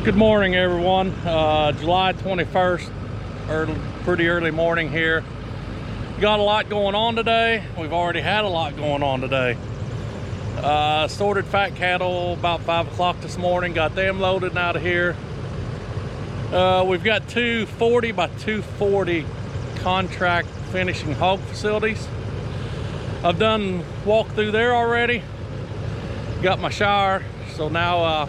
Good morning, everyone. July 21st, pretty early morning here. Got a lot going on today. We've already had a lot going on today. Sorted fat cattle about 5 o'clock this morning, got them loaded and out of here. We've got two 40 by 240 contract finishing hog facilities. I've done walk through there already. Got my shower, so now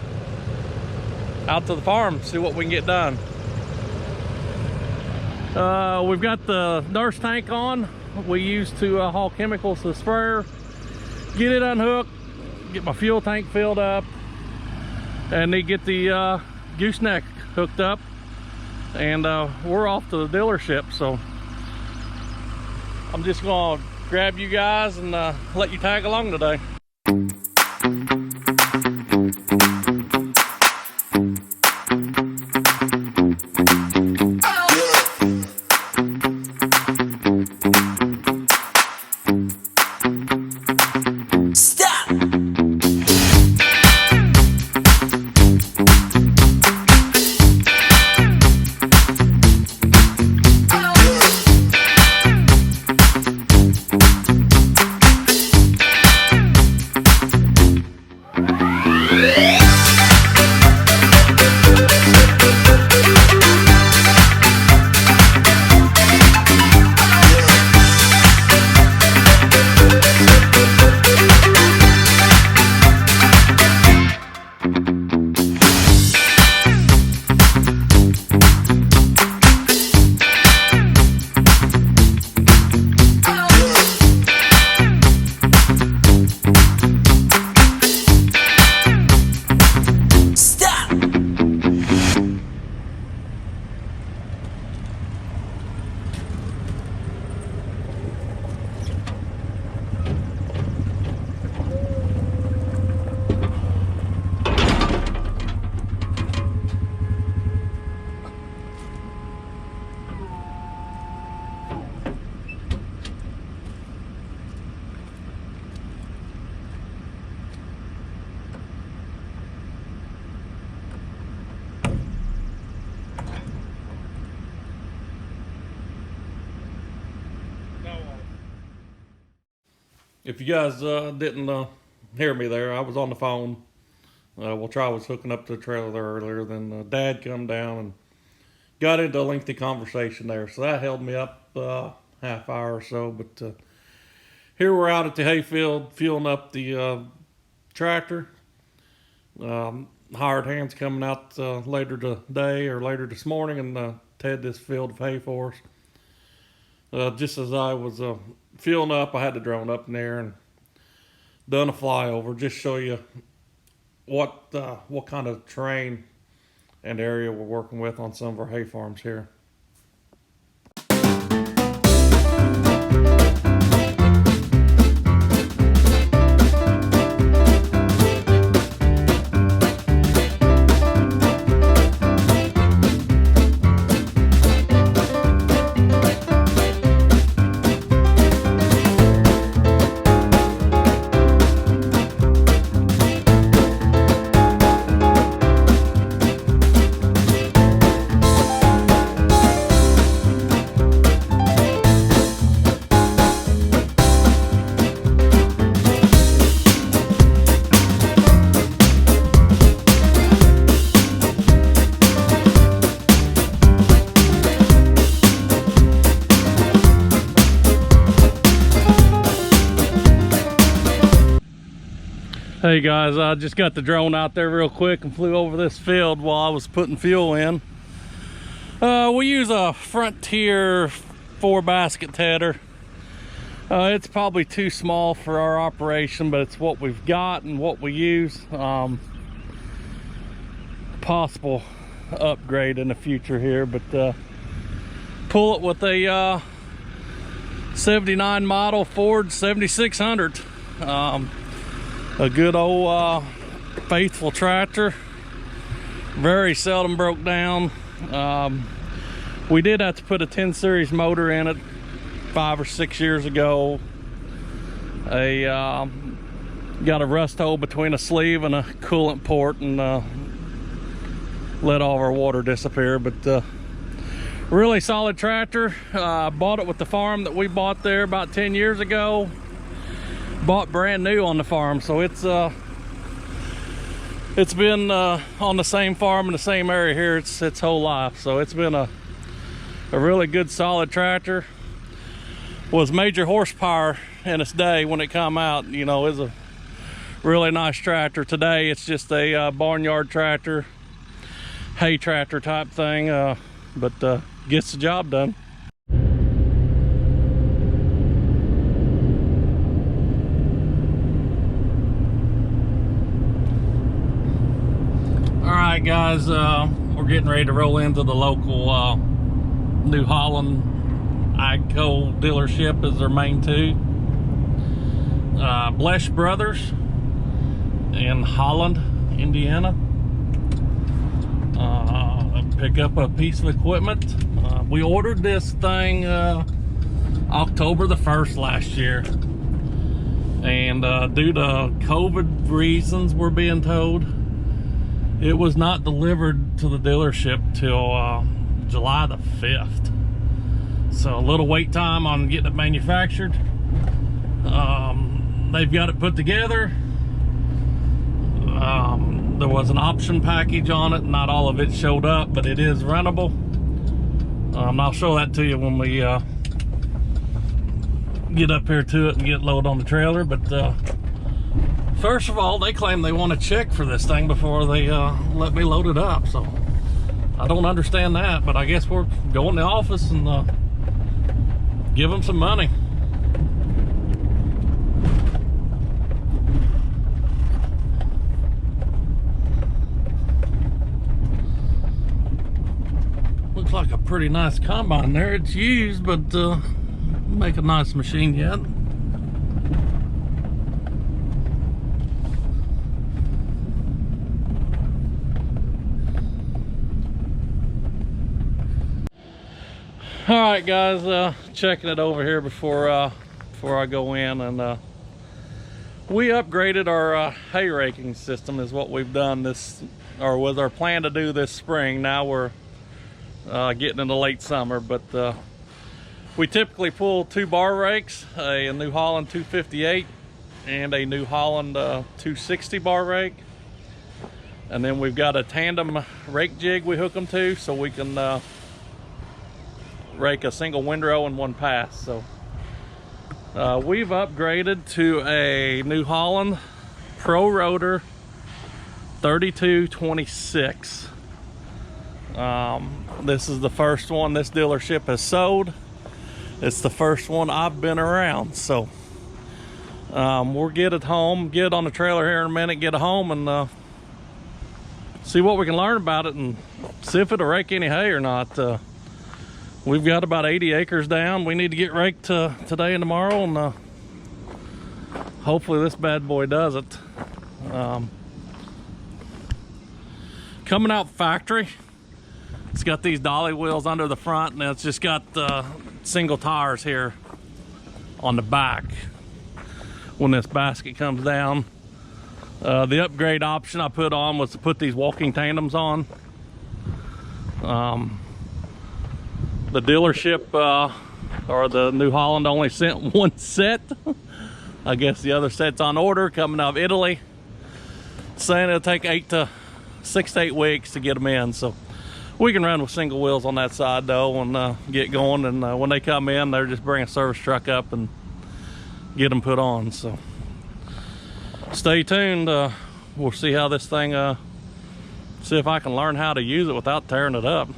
out to the farm, see what we can get done. We've got the nurse tank on. We use to haul chemicals to the sprayer. Get it unhooked, get my fuel tank filled up, and then get the gooseneck hooked up, and we're off to the dealership. So I'm just gonna grab you guys and let you tag along today. If you guys didn't hear me there, I was on the phone. Well, I was hooking up to the trailer there earlier. Then Dad come down and got into a lengthy conversation there. So that held me up half hour or so. But here we're out at the hayfield fueling up the tractor. Hired hands coming out later today or later this morning and tead this field of hay for us. Just as I was fueling up, I had the drone up in there and done a flyover, just show you what kind of terrain and area we're working with on some of our hay farms here. Hey guys, I just got the drone out there real quick and flew over this field while I was putting fuel in. We use a Frontier 4-basket tedder. It's probably too small for our operation, but it's what we've got and what we use. Possible upgrade in the future here, but pull it with a 79 model Ford 7600. A good old faithful tractor, very seldom broke down. We did have to put a 10 series motor in it 5 or 6 years ago. Got a rust hole between a sleeve and a coolant port, and let all of our water disappear. But really solid tractor. Bought it with the farm that we bought there about 10 years ago. Bought brand new on the farm, so it's been on the same farm in the same area here its whole life. So it's been a really good solid tractor. Was major horsepower in its day when it come out. You know, is a really nice tractor. Today it's just a barnyard tractor, hay tractor type thing, but gets the job done. All right, guys, we're getting ready to roll into the local New Holland Agco dealership is their main two. Blesh Brothers in Holland, Indiana. Pick up a piece of equipment. We ordered this thing October the 1st last year, and due to COVID reasons, we're being told, it was not delivered to the dealership till July the 5th. So a little wait time on getting it manufactured. They've got it put together. There was an option package on it. Not all of it showed up, but it is rentable. I'll show that to you when we get up here to it and get loaded on the trailer. But first of all, they claim they want a check for this thing before they let me load it up. So I don't understand that, but I guess we're going to the office and give them some money. Looks like a pretty nice combine there. It's used, but make a nice machine yet. All right, guys, checking it over here before I go in, and we upgraded our hay raking system is what we've done this, or was our plan to do this spring. Now we're getting into late summer, but we typically pull 2 bar rakes, a New Holland 258 and a New Holland 260 bar rake, and then we've got a tandem rake jig we hook them to so we can rake a single windrow and one pass. So we've upgraded to a New Holland Pro Rotor 3226. This is the first one this dealership has sold. It's the first one I've been around. So we'll get it home, get it on the trailer here in a minute, get it home, and see what we can learn about it and see if it'll rake any hay or not. We've got about 80 acres down. We need to get raked today and tomorrow, and hopefully this bad boy does it. Coming out factory, it's got these dolly wheels under the front, and it's just got single tires here on the back when this basket comes down. The upgrade option I put on was to put these walking tandems on. The dealership or the New Holland only sent one set. I guess the other set's on order coming out of Italy, saying it'll take 6 to 8 weeks to get them in. So we can run with single wheels on that side though and get going, and when they come in, they're just bring a service truck up and get them put on. So stay tuned. We'll see how this thing see if I can learn how to use it without tearing it up.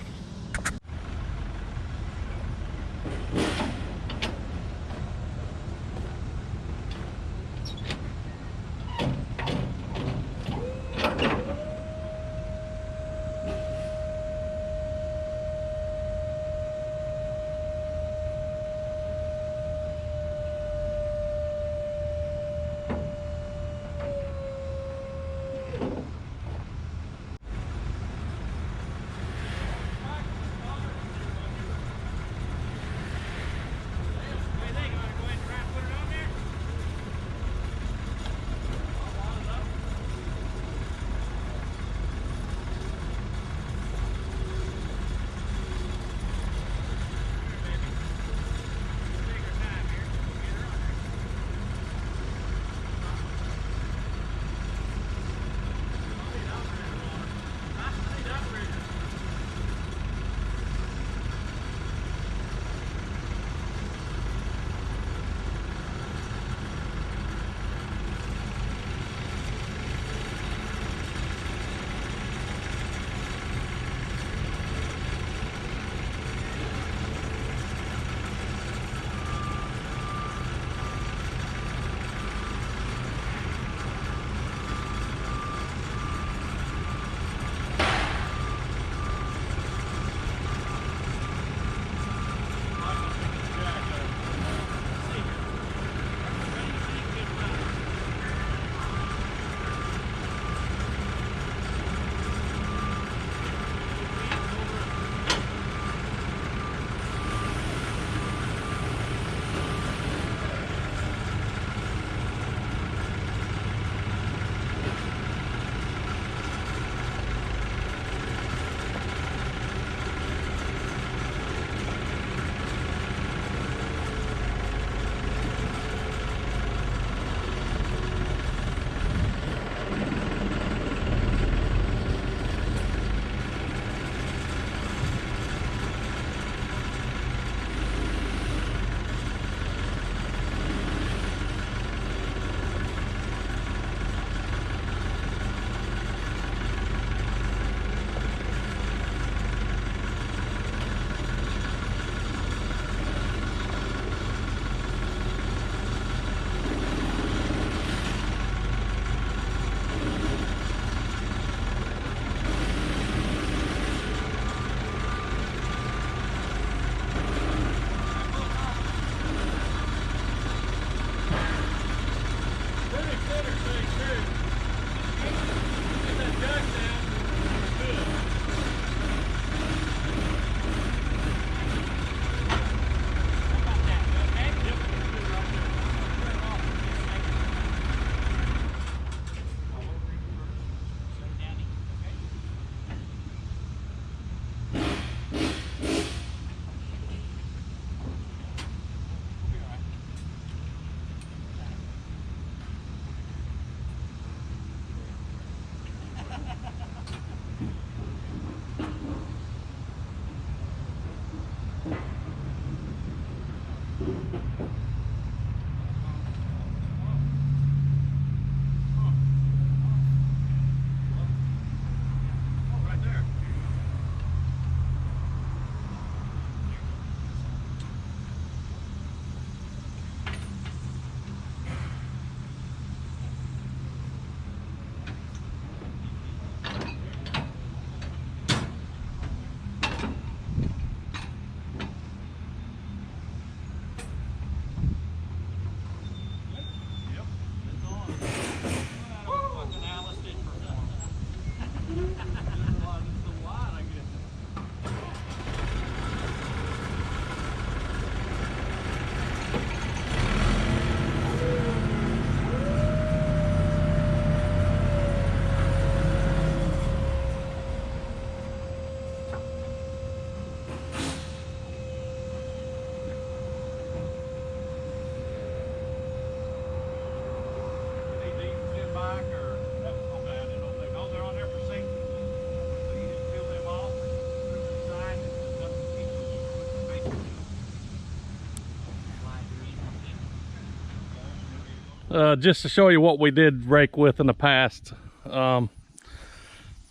just to show you what we did rake with in the past.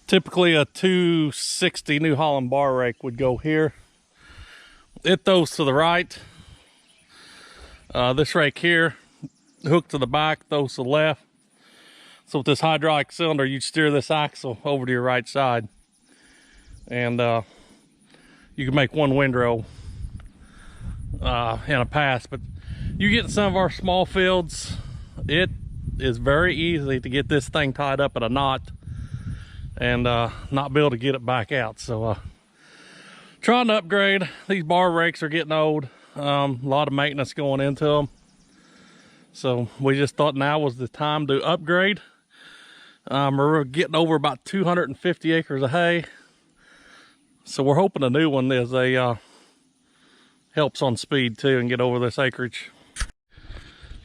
Typically a 260 New Holland bar rake would go here. It throws to the right. This rake here, hook to the back, throws to the left. So with this hydraulic cylinder, you'd steer this axle over to your right side. And you can make one windrow in a pass. But you get in some of our small fields, it is very easy to get this thing tied up in a knot and not be able to get it back out. So trying to upgrade. These bar rakes are getting old. A lot of maintenance going into them. So we just thought now was the time to upgrade. We're getting over about 250 acres of hay. So we're hoping a new one is helps on speed too and get over this acreage.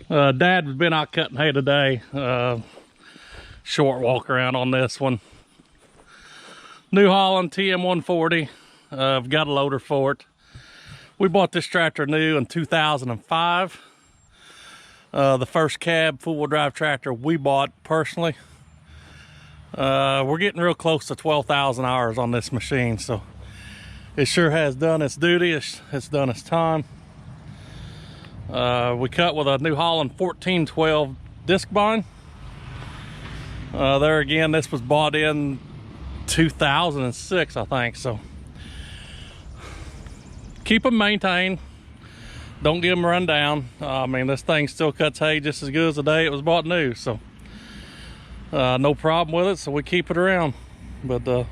Dad has been out cutting hay today. Short walk around on this one. New Holland TM140. I've got a loader for it. We bought this tractor new in 2005. The first cab four-wheel drive tractor we bought personally. We're getting real close to 12,000 hours on this machine, so it sure has done its duty. It's done its time. We cut with a New Holland 1412 disc bind. There again, this was bought in 2006, I think. So keep them maintained. Don't get them run down. I mean, this thing still cuts hay just as good as the day it was bought new. So no problem with it. So we keep it around. But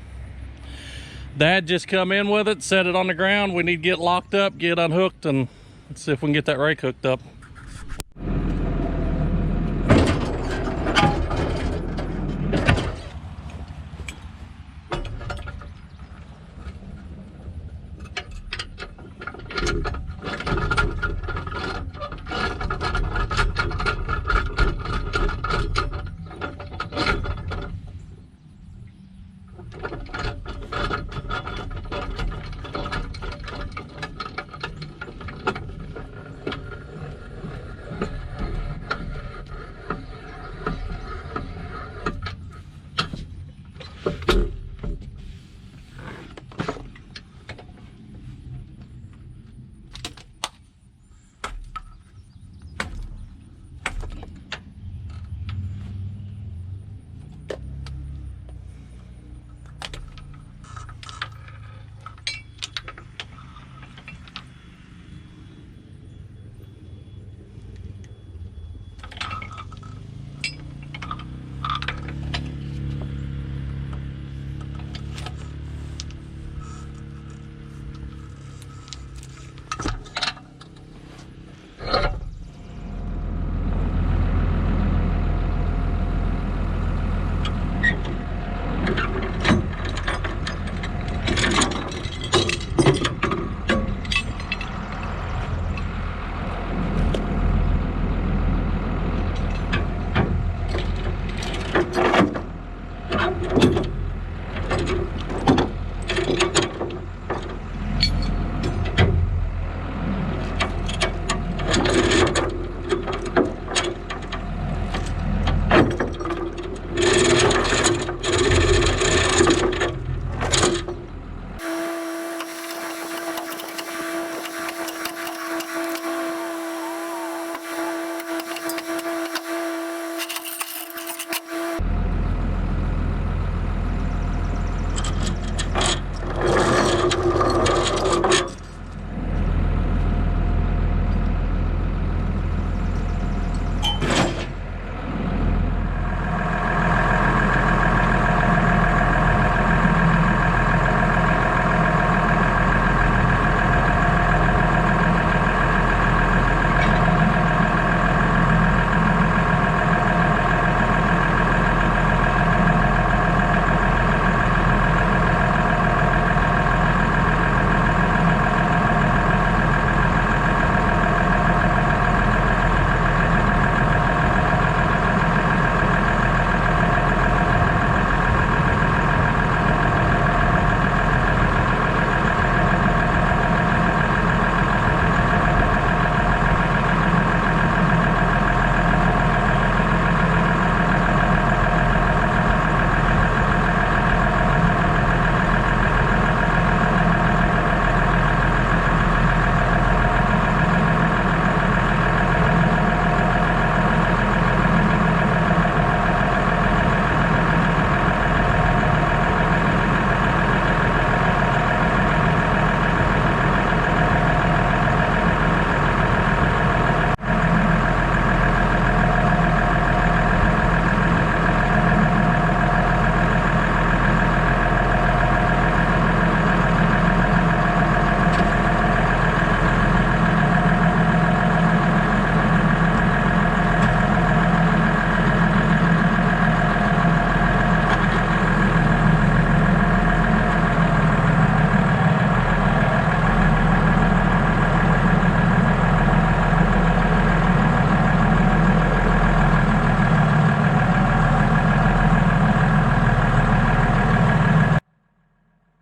Dad just come in with it, set it on the ground. We need to get locked up, get unhooked, and let's see if we can get that rake hooked up.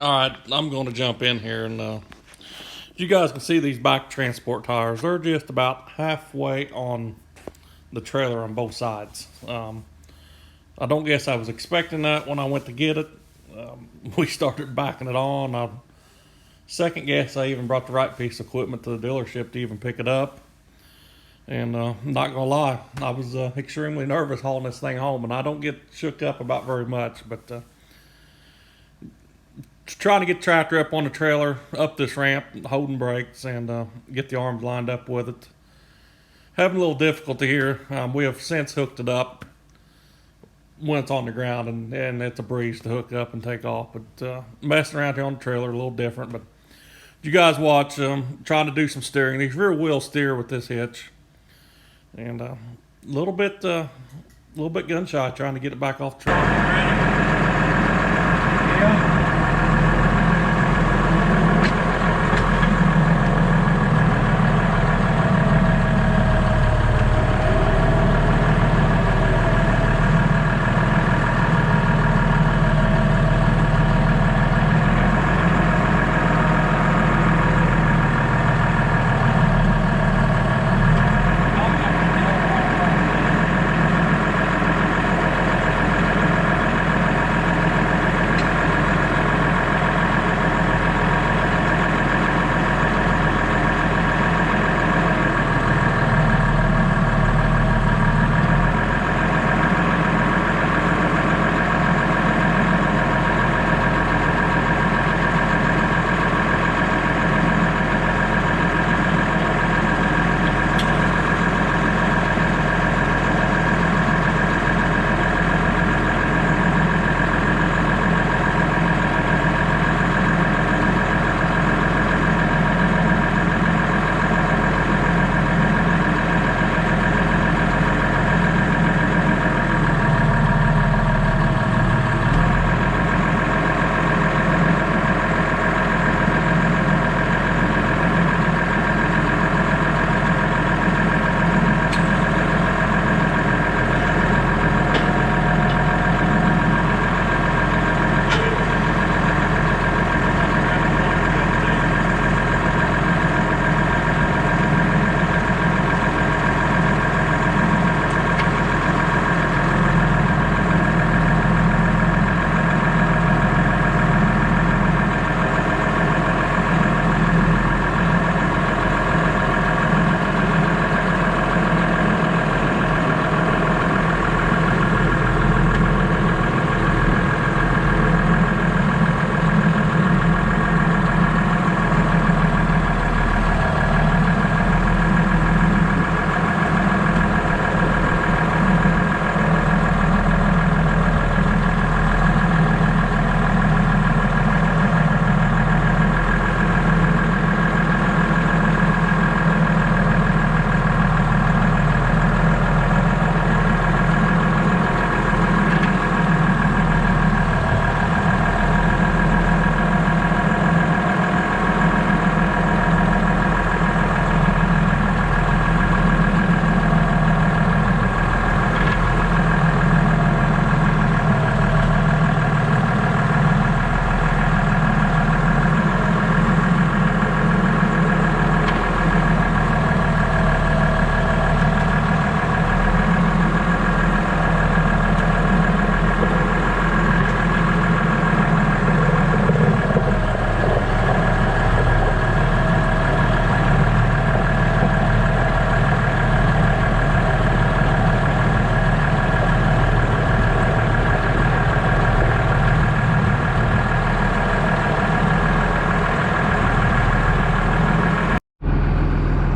All right, I'm going to jump in here, and you guys can see these back transport tires. They're just about halfway on the trailer on both sides. I don't guess I was expecting that when I went to get it. We started backing it on. I second guess I even brought the right piece of equipment to the dealership to even pick it up. And not gonna lie, I was extremely nervous hauling this thing home, and I don't get shook up about very much, but trying to get the tractor up on the trailer, up this ramp, holding brakes, and get the arms lined up with it. Having a little difficulty here. We have since hooked it up when it's on the ground, and it's a breeze to hook up and take off. But messing around here on the trailer a little different. But you guys watch, trying to do some steering. These rear wheel steer with this hitch, and a little bit gun shy trying to get it back off the trailer. Yeah.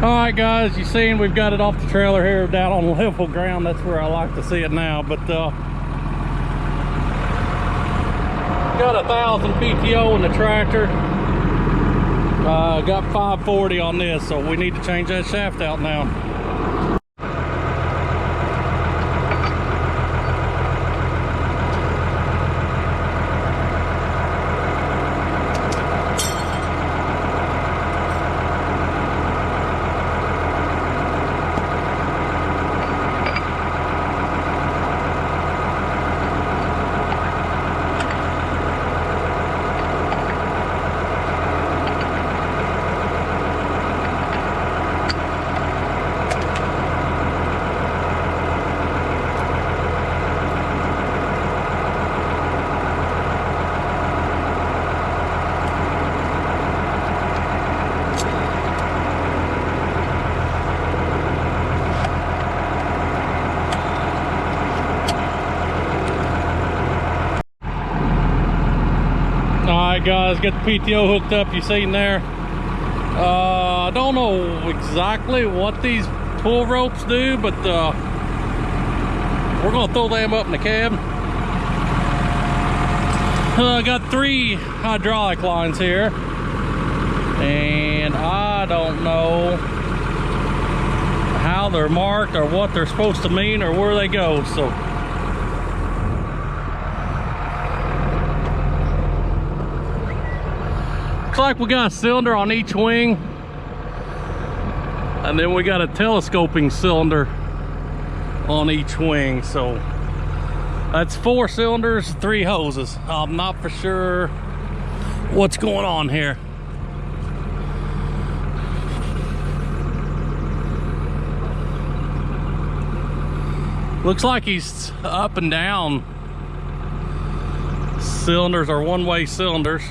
Alright guys, you seen we've got it off the trailer here down on level ground. That's where I like to see it now. But got 1,000 PTO in the tractor. Got 540 on this, so we need to change that shaft out now. right, guys, get the PTO hooked up. You seen there. I don't know exactly what these pull ropes do, but we're gonna throw them up in the cab. I got 3 hydraulic lines here, and I don't know how they're marked or what they're supposed to mean or where they go. So looks like we got a cylinder on each wing, and then we got a telescoping cylinder on each wing. So that's 4 cylinders, 3 hoses. I'm not for sure what's going on here. Looks like he's up and down. Cylinders are one-way cylinders,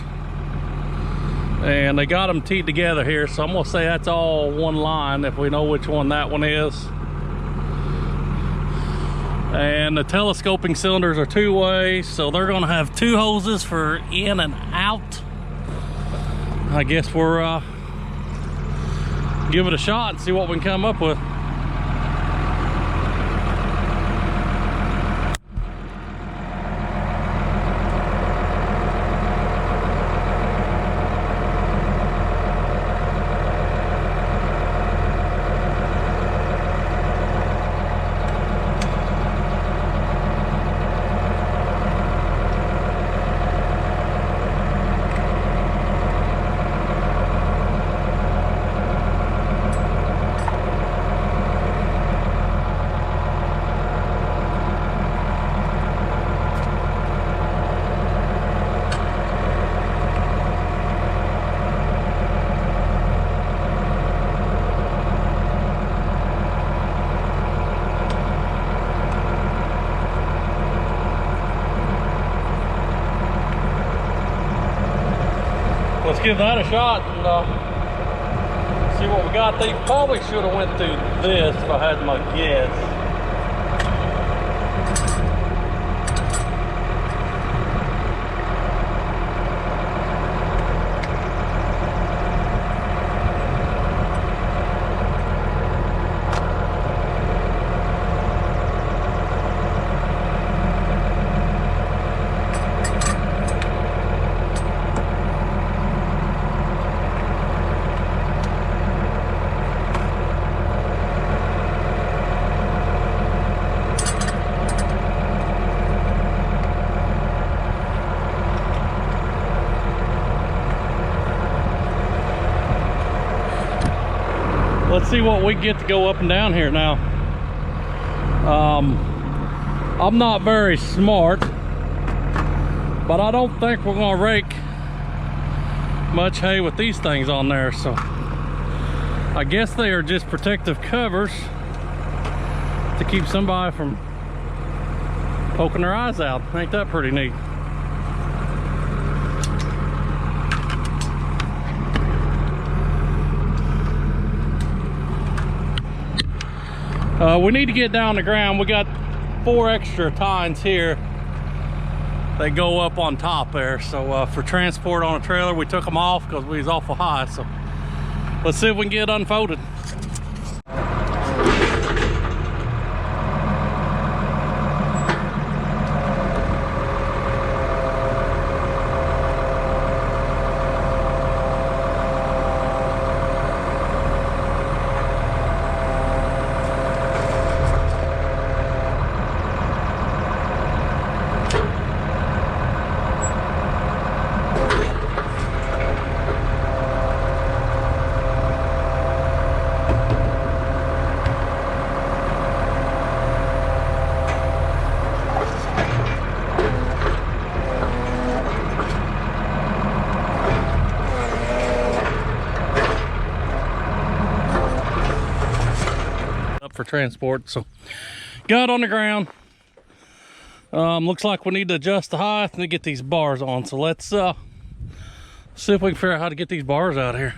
and they got them teed together here, so I'm gonna say that's all one line if we know which one that one is. And the telescoping cylinders are 2-way, so they're gonna have 2 hoses for in and out. I guess we're give it a shot and see what we can come up with. Let's give that a shot and see what we got. They probably should have went through this if I had my guess. Let's see what we get to go up and down here now. I'm not very smart, but I don't think we're gonna rake much hay with these things on there. So I guess they are just protective covers to keep somebody from poking their eyes out. Ain't that pretty neat? We need to get down the ground. We got 4 extra tines here. They go up on top there. So for transport on a trailer, we took them off because we was awful high. So let's see if we can get it unfolded. For transport, so got on the ground. Looks like we need to adjust the height and get these bars on, so let's see if we can figure out how to get these bars out here.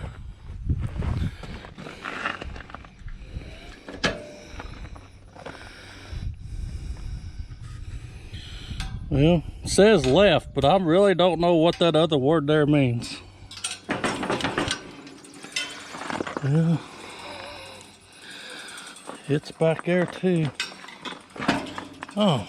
Well, it says left, but I really don't know what that other word there means. Well, it's back there too. Oh.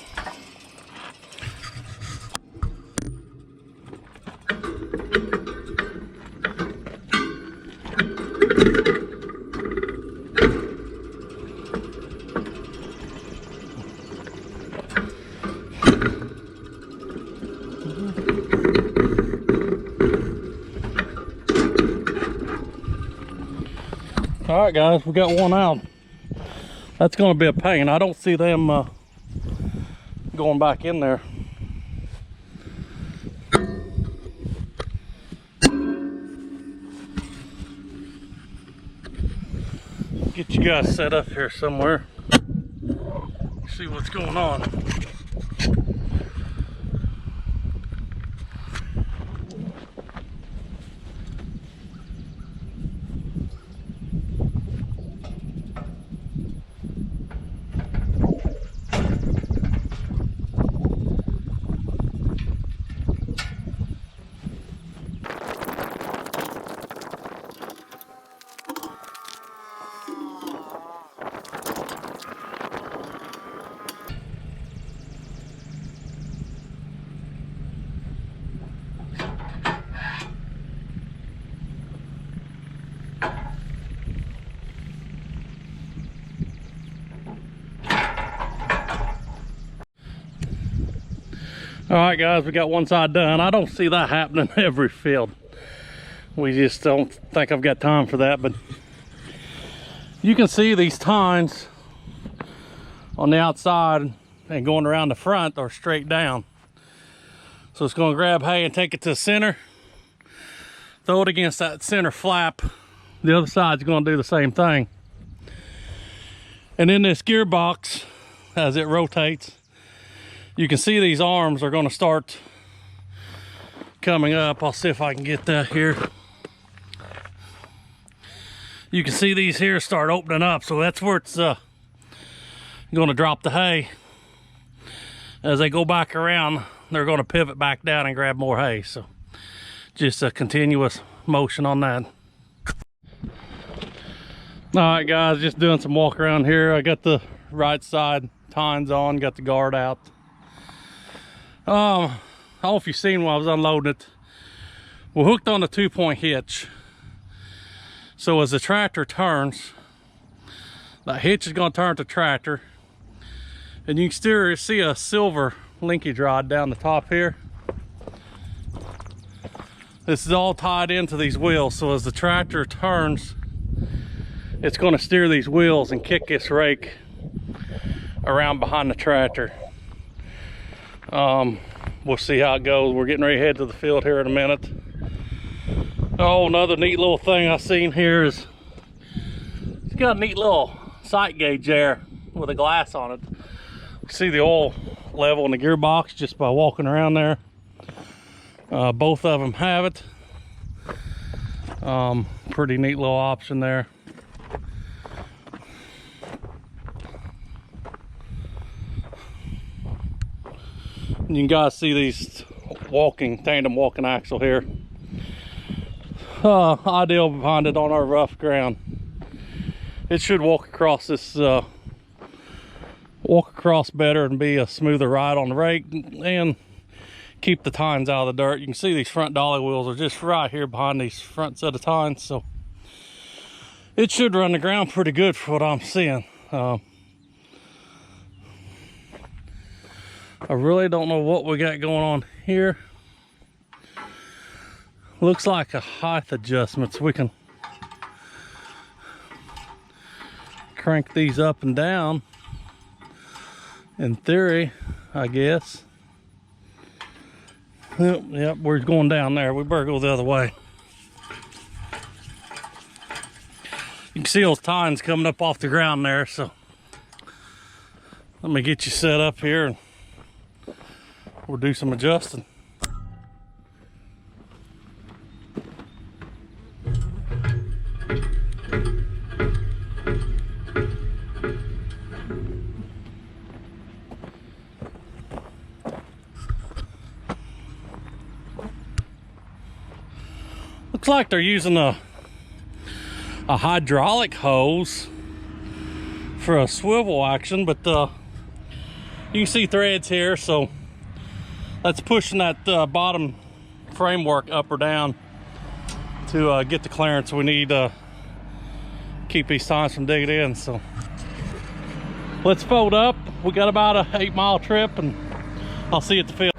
All right, guys, we got one out. That's going to be a pain. I don't see them going back in there. Get you guys set up here somewhere. See what's going on. All right, guys, we got one side done. I don't see that happening every field. We just don't think I've got time for that, but you can see these tines on the outside and going around the front are straight down. So it's going to grab hay and take it to the center, throw it against that center flap. The other side's going to do the same thing. And in this gearbox, as it rotates, you can see these arms are going to start coming up. I'll see if I can get that here. You can see these here start opening up, so that's where it's going to drop the hay. As they go back around, they're going to pivot back down and grab more hay. So just a continuous motion on that. All right, guys, just doing some walk around here. I got the right side tines on, got the guard out. I don't know if you've seen when I was unloading it. We're hooked on a 2-point hitch. So as the tractor turns, that hitch is going to turn to tractor. And you can still see a silver linkage rod down the top here. This is all tied into these wheels. So as the tractor turns, it's going to steer these wheels and kick this rake around behind the tractor. We'll see how it goes. We're getting ready to head to the field here in a minute. Oh, another neat little thing I seen here is it's got a neat little sight gauge there with a glass on it. You see the oil level in the gearbox just by walking around there. Both of them have it. Pretty neat little option there. You can guys see these tandem walking axle here. Ideal behind it on our rough ground. It should walk across better and be a smoother ride on the rake and keep the tines out of the dirt. You can see these front dolly wheels are just right here behind these front set of tines, so it should run the ground pretty good for what I'm seeing. I really don't know what we got going on here. Looks like a height adjustment, so we can crank these up and down. In theory, I guess. Yep, we're going down there. We better go the other way. You can see those tines coming up off the ground there, so let me get you set up here and we'll do some adjusting. Looks like they're using a hydraulic hose for a swivel action, but you can see threads here, so that's pushing that bottom framework up or down to get the clearance we need to keep these signs from digging in. So let's fold up. We got about a 8-mile trip, and I'll see you at the field.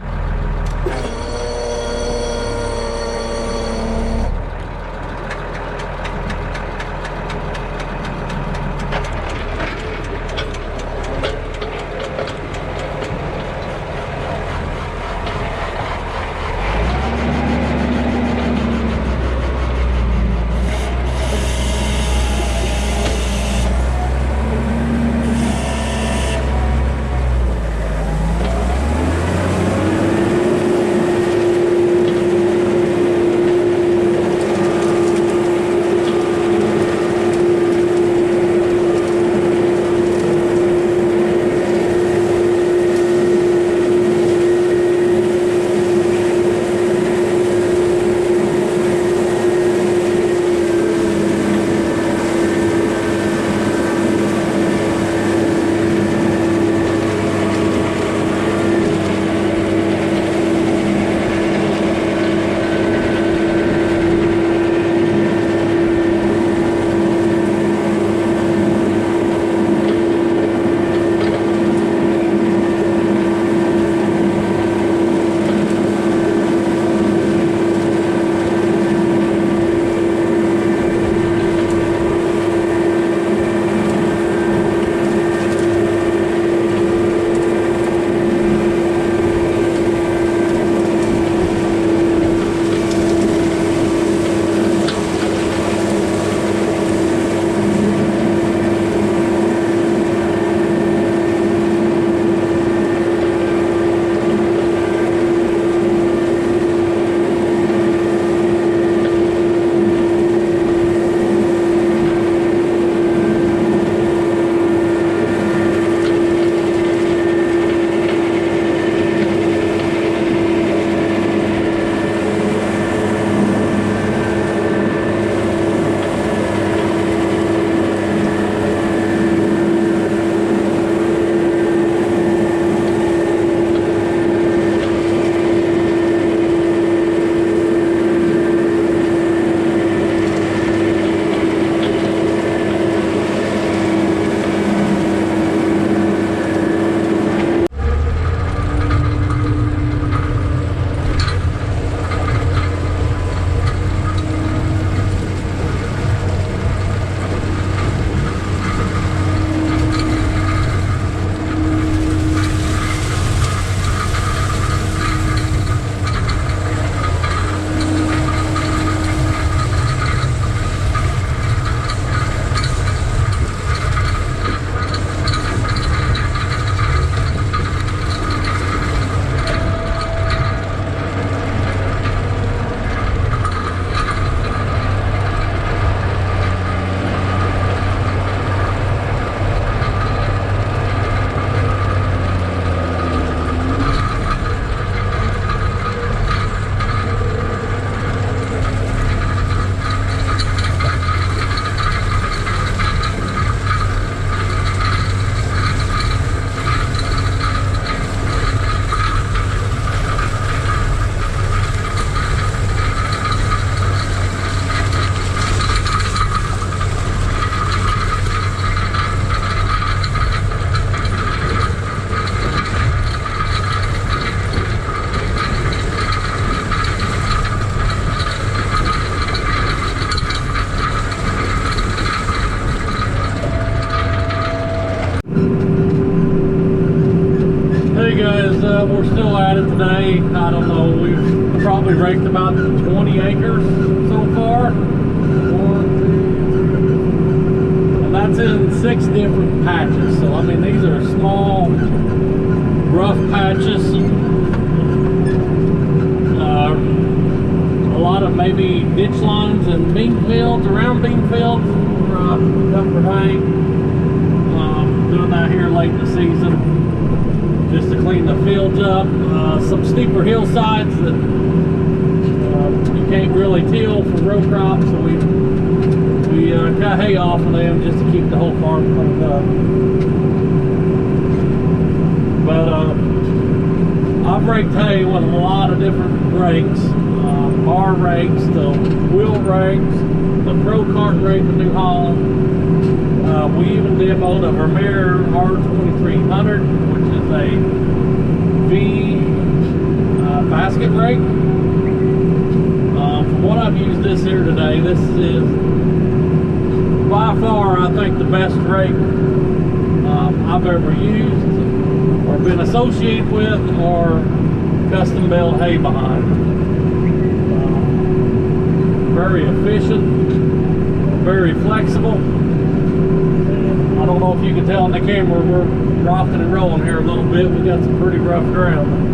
We're still at it today. I don't know, we've probably raked about 20 acres so far. And that's in 6 different patches. So I mean, these are small, rough patches. A lot of maybe ditch lines and bean fields, around bean fields for comfort hay. Doing that here late in the season, just to clean the fields up. Some steeper hillsides that you can't really till for row crops, so we cut hay off of them just to keep the whole farm cleaned up. But I've raked hay with a lot of different rakes, bar rakes, the wheel rakes, the Pro Cart rake of New Holland. We even demoed a Vermeer R2300, which is a V basket rake. From what I've used this here today, this is by far, I think, the best rake I've ever used or been associated with or custom baled hay behind. Very efficient, very flexible. I don't know if you can tell on the camera, we're rocking and rolling here a little bit. We got some pretty rough ground.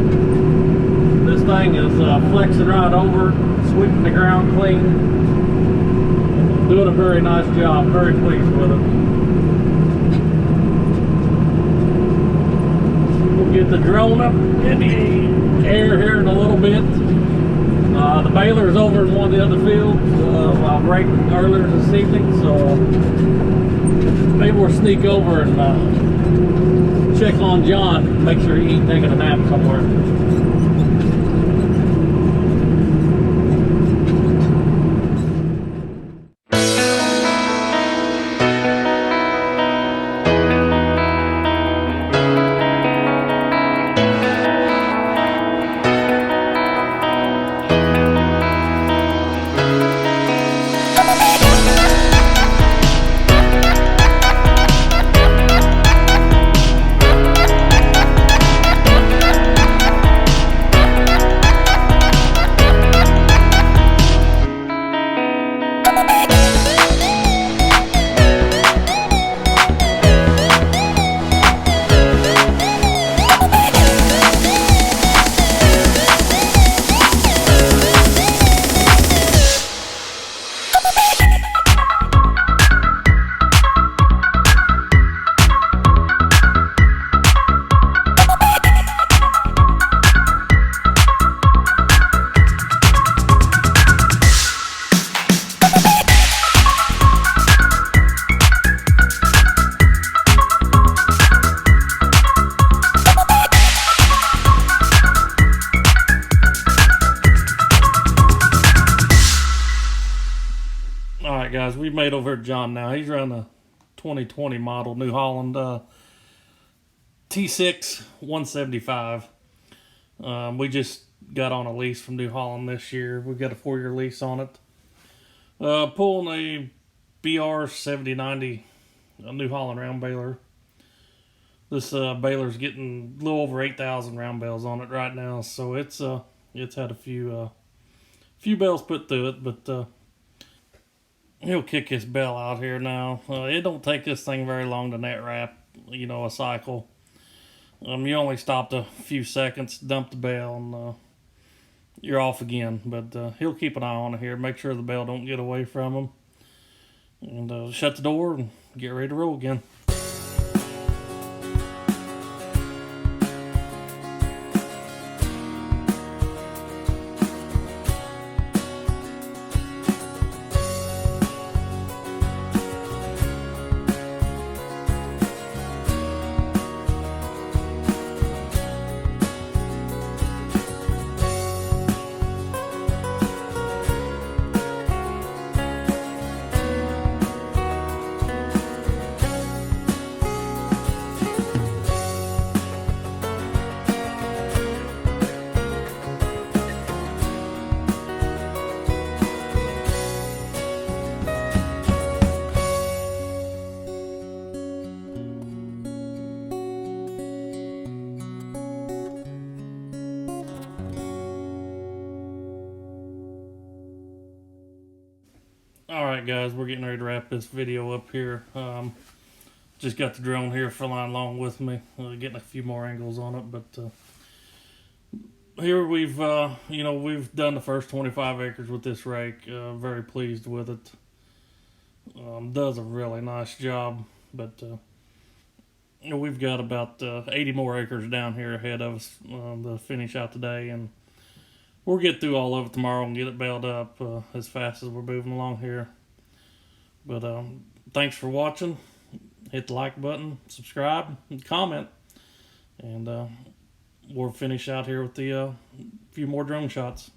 This thing is flexing right over, sweeping the ground clean. Doing a very nice job. Very pleased with it. We'll get the drone up in the air here in a little bit. The baler is over in one of the other fields. I've raked earlier this evening, so maybe we'll sneak over and check on John, make sure he ain't taking a nap somewhere. Guys, we made over at John now. He's running a 2020 model New Holland T6 175. We just got on a lease from New Holland this year. We've got a 4-year lease on it. Pulling a BR 7090 New Holland round baler. This baler's getting a little over 8,000 round bales on it right now, so it's had a few bales put through it, but he'll kick his bell out here now. It don't take this thing very long to net wrap, a cycle. You only stopped a few seconds, dump the bell, and you're off again. But he'll keep an eye on it here, make sure the bell don't get away from him, and shut the door and get ready to roll again. Alright guys, we're getting ready to wrap this video up here. Just got the drone here flying along with me, getting a few more angles on it, but here we've we've done the first 25 acres with this rake. Very pleased with it. Does a really nice job, but we've got about 80 more acres down here ahead of us to finish out today, and we'll get through all of it tomorrow and get it baled up as fast as we're moving along here. But thanks for watching. Hit the like button, subscribe, and comment. And we'll finish out here with the few more drone shots.